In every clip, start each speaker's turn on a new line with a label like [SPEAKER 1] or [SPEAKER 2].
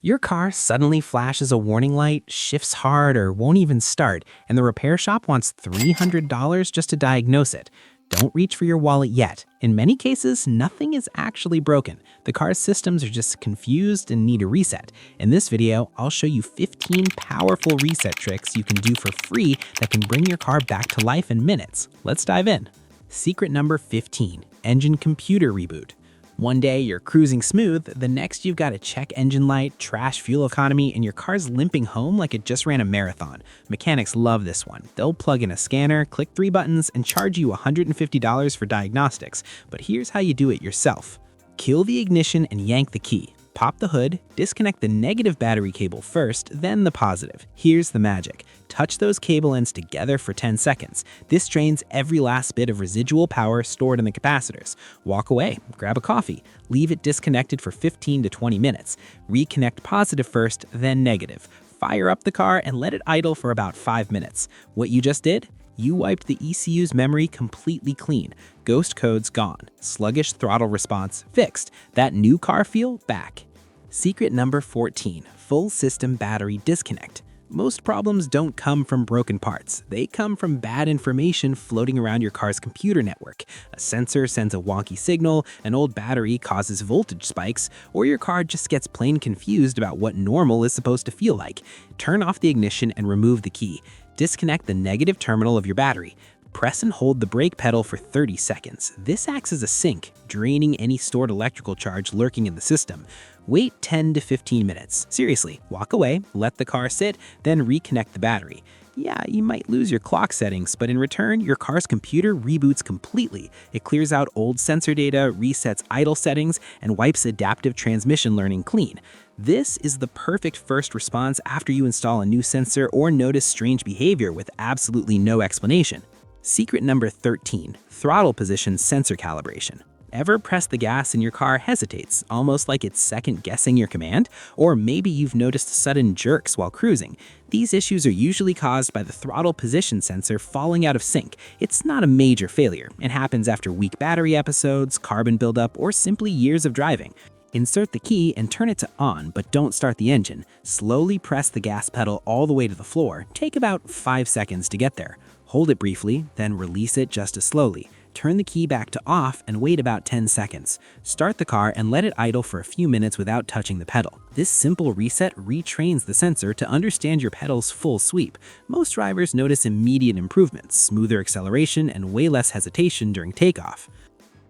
[SPEAKER 1] Your car suddenly flashes a warning light, shifts hard, or won't even start, and the repair shop wants $300 just to diagnose it. Don't reach for your wallet yet. In many cases, nothing is actually broken. The car's systems are just confused and need a reset. In this video, I'll show you 15 powerful reset tricks you can do for free that can bring your car back to life in minutes. Let's dive in. Secret number 15, engine computer reboot. One day you're cruising smooth, the next you've got to check engine light, trash fuel economy, and your car's limping home like it just ran a marathon. Mechanics love this one. They'll plug in a scanner, click 3 buttons, and charge you $150 for diagnostics. But here's how you do it yourself. Kill the ignition and yank the key. Pop the hood, disconnect the negative battery cable first, then the positive. Here's the magic. Touch those cable ends together for 10 seconds. This drains every last bit of residual power stored in the capacitors. Walk away, grab a coffee, leave it disconnected for 15 to 20 minutes. Reconnect positive first, then negative. Fire up the car and let it idle for about 5 minutes. What you just did? You wiped the ECU's memory completely clean. Ghost codes gone. Sluggish throttle response fixed. That new car feel back. Secret number 14, full system battery disconnect. Most problems don't come from broken parts. They come from bad information floating around your car's computer network. A sensor sends a wonky signal, an old battery causes voltage spikes, or your car just gets plain confused about what normal is supposed to feel like. Turn off the ignition and remove the key. Disconnect the negative terminal of your battery. Press and hold the brake pedal for 30 seconds. This acts as a sink, draining any stored electrical charge lurking in the system. Wait 10 to 15 minutes. Seriously, walk away, let the car sit, then reconnect the battery. Yeah, you might lose your clock settings, but in return, your car's computer reboots completely. It clears out old sensor data, resets idle settings, and wipes adaptive transmission learning clean. This is the perfect first response after you install a new sensor or notice strange behavior with absolutely no explanation. Secret number 13, throttle position sensor calibration. Ever press the gas and your car hesitates, almost like it's second-guessing your command? Or maybe you've noticed sudden jerks while cruising. These issues are usually caused by the throttle position sensor falling out of sync. It's not a major failure. It happens after weak battery episodes, carbon buildup, or simply years of driving. Insert the key and turn it to on, but don't start the engine. Slowly press the gas pedal all the way to the floor. Take about 5 seconds to get there. Hold it briefly, then release it just as slowly. Turn the key back to off and wait about 10 seconds. Start the car and let it idle for a few minutes without touching the pedal. This simple reset retrains the sensor to understand your pedal's full sweep. Most drivers notice immediate improvements, smoother acceleration, and way less hesitation during takeoff.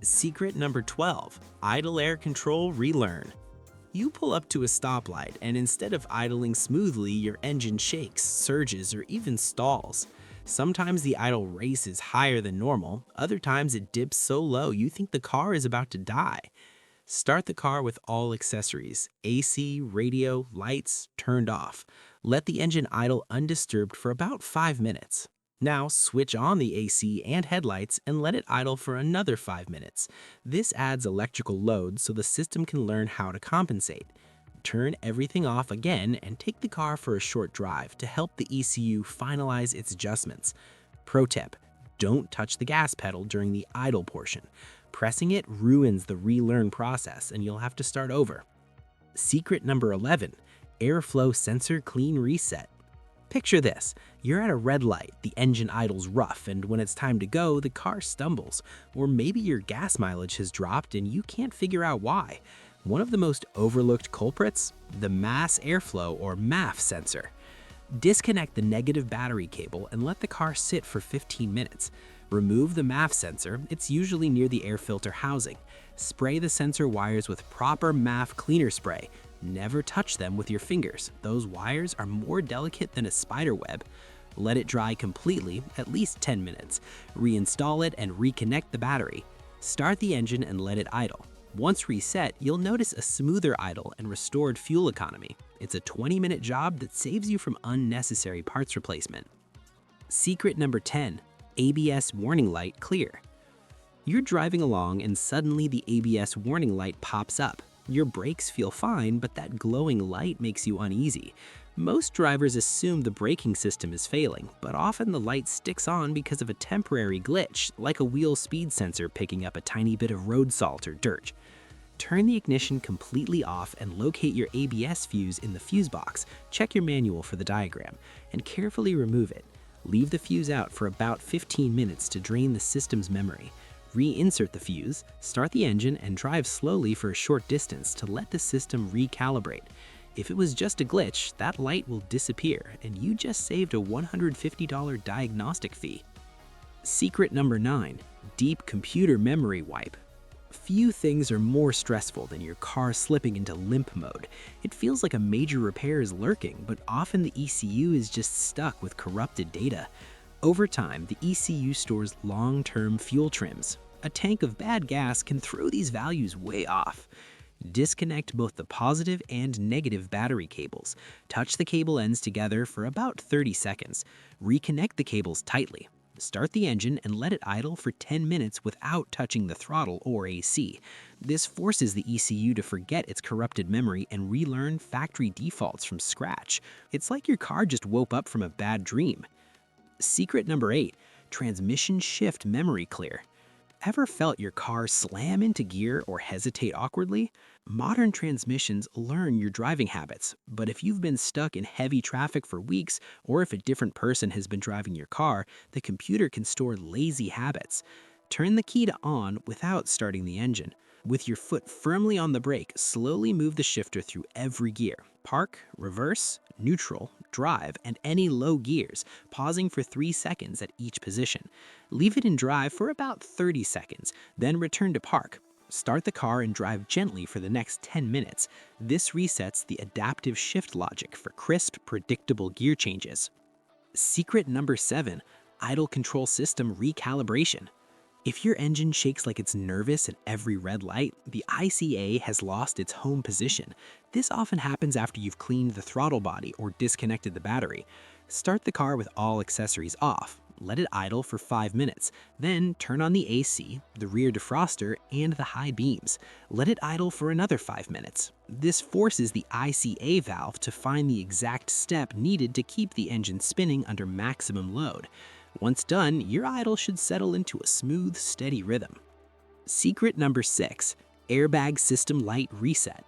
[SPEAKER 1] Secret number 12, idle air control relearn. You pull up to a stoplight and instead of idling smoothly, your engine shakes, surges, or even stalls. Sometimes the idle races higher than normal, other times it dips so low you think the car is about to die. Start the car with all accessories, AC, radio, lights, turned off. Let the engine idle undisturbed for about 5 minutes. Now switch on the AC and headlights and let it idle for another 5 minutes. This adds electrical load so the system can learn how to compensate. Turn everything off again and take the car for a short drive to help the ECU finalize its adjustments. Pro tip, don't touch the gas pedal during the idle portion. Pressing it ruins the relearn process and you'll have to start over. Secret number 11, airflow sensor clean reset. Picture this, you're at a red light, the engine idles rough, and when it's time to go, the car stumbles. Or maybe your gas mileage has dropped and you can't figure out why. One of the most overlooked culprits? The mass airflow or MAF sensor. Disconnect the negative battery cable and let the car sit for 15 minutes. Remove the MAF sensor, it's usually near the air filter housing. Spray the sensor wires with proper MAF cleaner spray. Never touch them with your fingers. Those wires are more delicate than a spider web. Let it dry completely, at least 10 minutes. Reinstall it and reconnect the battery. Start the engine and let it idle. Once reset, you'll notice a smoother idle and restored fuel economy. It's a 20-minute job that saves you from unnecessary parts replacement. Secret number 10, ABS warning light clear. You're driving along and suddenly the ABS warning light pops up. Your brakes feel fine, but that glowing light makes you uneasy. Most drivers assume the braking system is failing, but often the light sticks on because of a temporary glitch, like a wheel speed sensor picking up a tiny bit of road salt or dirt. Turn the ignition completely off and locate your ABS fuse in the fuse box. Check your manual for the diagram and carefully remove it. Leave the fuse out for about 15 minutes to drain the system's memory. Reinsert the fuse, start the engine, and drive slowly for a short distance to let the system recalibrate. If it was just a glitch, that light will disappear and you just saved a $150 diagnostic fee. Secret number 9, deep computer memory wipe. Few things are more stressful than your car slipping into limp mode. It feels like a major repair is lurking, but often the ECU is just stuck with corrupted data. Over time, the ECU stores long-term fuel trims. A tank of bad gas can throw these values way off. Disconnect both the positive and negative battery cables. Touch the cable ends together for about 30 seconds. Reconnect the cables tightly. Start the engine and let it idle for 10 minutes without touching the throttle or AC. This forces the ECU to forget its corrupted memory and relearn factory defaults from scratch. It's like your car just woke up from a bad dream. Secret number 8, transmission shift memory clear. Ever felt your car slam into gear or hesitate awkwardly? Modern transmissions learn your driving habits, but if you've been stuck in heavy traffic for weeks, or if a different person has been driving your car, the computer can store lazy habits. Turn the key to on without starting the engine. With your foot firmly on the brake, slowly move the shifter through every gear. Park, reverse, neutral, drive, and any low gears, pausing for 3 seconds at each position. Leave it in drive for about 30 seconds, then return to park. Start the car and drive gently for the next 10 minutes. This resets the adaptive shift logic for crisp, predictable gear changes. Secret number 7, idle control system recalibration. If your engine shakes like it's nervous at every red light, the ICA has lost its home position. This often happens after you've cleaned the throttle body or disconnected the battery. Start the car with all accessories off. Let it idle for 5 minutes. Then turn on the AC, the rear defroster, and the high beams. Let it idle for another 5 minutes. This forces the ICA valve to find the exact step needed to keep the engine spinning under maximum load. Once done, your idle should settle into a smooth, steady rhythm. Secret number 6, airbag system light reset.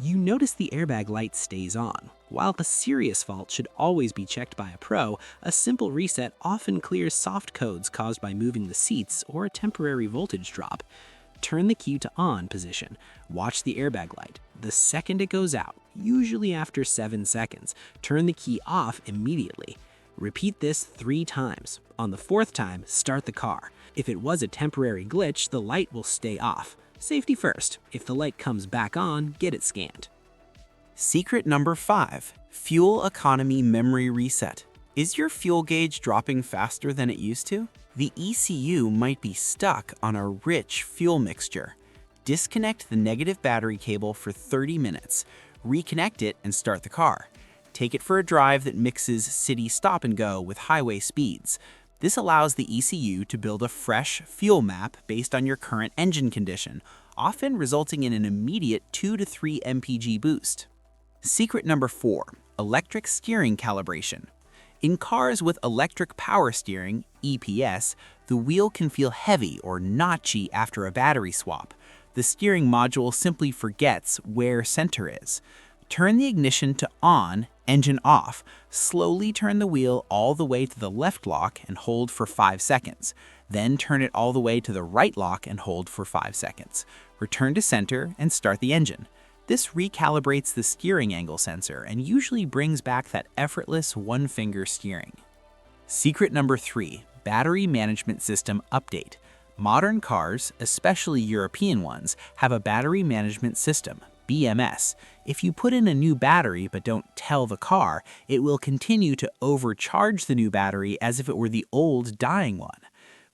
[SPEAKER 1] You notice the airbag light stays on. While a serious fault should always be checked by a pro, a simple reset often clears soft codes caused by moving the seats or a temporary voltage drop. Turn the key to on position. Watch the airbag light. The second it goes out, usually after 7 seconds, turn the key off immediately. Repeat this 3 times. On the 4th time, start the car. If it was a temporary glitch, the light will stay off. Safety first. If the light comes back on, get it scanned.
[SPEAKER 2] Secret number 5, fuel economy memory reset. Is your fuel gauge dropping faster than it used to? The ECU might be stuck on a rich fuel mixture. Disconnect the negative battery cable for 30 minutes. Reconnect it and start the car. Take it for a drive that mixes city stop and go with highway speeds. This allows the ECU to build a fresh fuel map based on your current engine condition, often resulting in an immediate 2 to 3 mpg boost. Secret number 4, electric steering calibration. In cars with electric power steering, EPS, the wheel can feel heavy or notchy after a battery swap. The steering module simply forgets where center is. Turn the ignition to on, engine off. Slowly turn the wheel all the way to the left lock and hold for 5 seconds. Then turn it all the way to the right lock and hold for 5 seconds. Return to center and start the engine. This recalibrates the steering angle sensor and usually brings back that effortless one-finger steering. Secret number 3, battery management system update. Modern cars, especially European ones, have a battery management system, BMS. If you put in a new battery but don't tell the car, it will continue to overcharge the new battery as if it were the old dying one.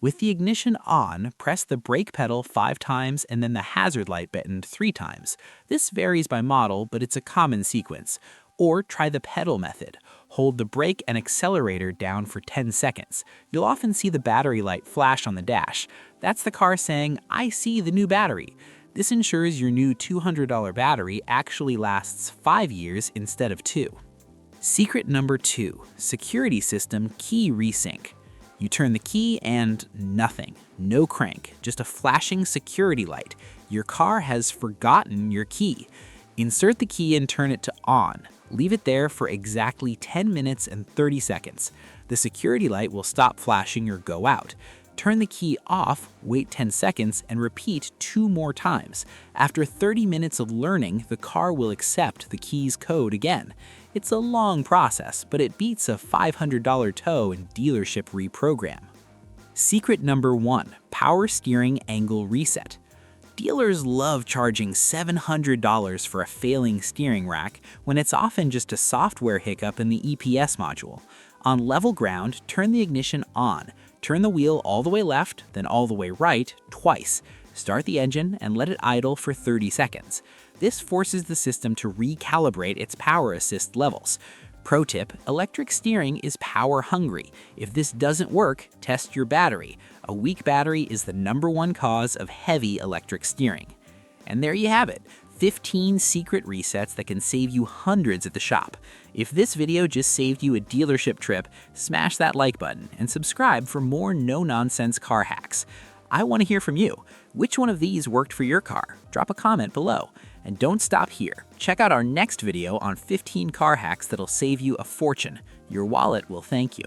[SPEAKER 2] With the ignition on, press the brake pedal 5 times and then the hazard light button 3 times. This varies by model, but it's a common sequence. Or try the pedal method. Hold the brake and accelerator down for 10 seconds. You'll often see the battery light flash on the dash. That's the car saying, "I see the new battery." This ensures your new $200 battery actually lasts 5 years instead of 2. Secret number 2, security system key resync. You turn the key and nothing. No crank, just a flashing security light. Your car has forgotten your key. Insert the key and turn it to on. Leave it there for exactly 10 minutes and 30 seconds. The security light will stop flashing or go out. Turn the key off, wait 10 seconds, and repeat 2 more times. After 30 minutes of learning, the car will accept the key's code again. It's a long process, but it beats a $500 tow and dealership reprogram. Secret number 1, power steering angle reset. Dealers love charging $700 for a failing steering rack when it's often just a software hiccup in the EPS module. On level ground, turn the ignition on. Turn the wheel all the way left, then all the way right, twice. Start the engine and let it idle for 30 seconds. This forces the system to recalibrate its power assist levels. Pro tip, electric steering is power hungry. If this doesn't work, test your battery. A weak battery is the #1 cause of heavy electric steering. And there you have it, 15 secret resets that can save you hundreds at the shop. If this video just saved you a dealership trip, smash that like button and subscribe for more no-nonsense car hacks. I want to hear from you. Which one of these worked for your car? Drop a comment below. And don't stop here. Check out our next video on 15 car hacks that'll save you a fortune. Your wallet will thank you.